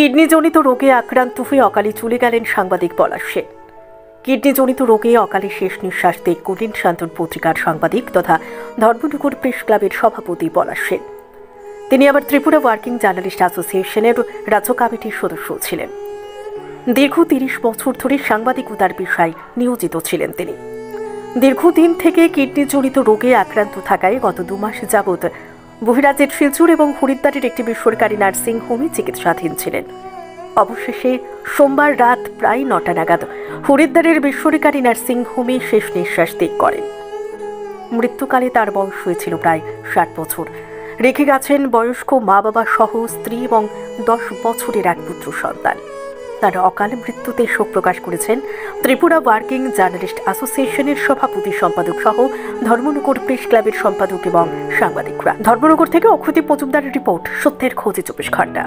কিডনিজনিত রোগে আক্রান্ত হয়ে অকালে চলে গেলেন সাংবাদিক পলাশ সেন। কিডনিজনিত রোগে অকালে শেষ নিঃশ্বাস ত্যাগ করলেন শান্তন পত্রিকার সাংবাদিক তথা ধর্মনগর প্রেস ক্লাবের সভাপতি পলাশ সেন। তিনি আবার ত্রিপুরা ওয়ার্কিং জার্নালিস্ট অ্যাসোসিয়েশনের রাজ্য কমিটির সদস্য ছিলেন। দীর্ঘ ৩০ বছর ধরে সাংবাদিকতার পেশায় নিয়োজিত ছিলেন তিনি। দীর্ঘদিন থেকে কিডনিজনিত রোগে আক্রান্ত থাকায় গত ২ মাস যাবৎ বহিরাজ্যের শিলচর এবং হরিদ্বারের একটি বেসরকারি নার্সিং হোমে চিকিৎসাধীন ছিলেন। অবশেষে সোমবার রাত প্রায় ৯টা নাগাদ হরিদ্বারের বেসরকারি নার্সিং হোমে শেষ নিঃশ্বাস ত্যাগ করেন। মৃত্যুকালে তার বয়স হয়েছিল প্রায় ৬০ বছর। রেখে গেছেন বয়স্ক মা বাবা সহ স্ত্রী এবং ১০ বছরের এক পুত্র সন্তান। তার অকাল মৃত্যুতে শোক প্রকাশ করেছেন ত্রিপুরা ওয়ার্কিং জার্নালিস্ট অ্যাসোসিয়েশনের সভাপতি সম্পাদক সহ ধর্মনগর প্রেস ক্লাবের সম্পাদক এবং সাংবাদিকরা। ধর্মনগর থেকে অক্ষদীপ মজুমদারের রিপোর্ট, সত্যের খোঁজে ২৪ ঘণ্টা।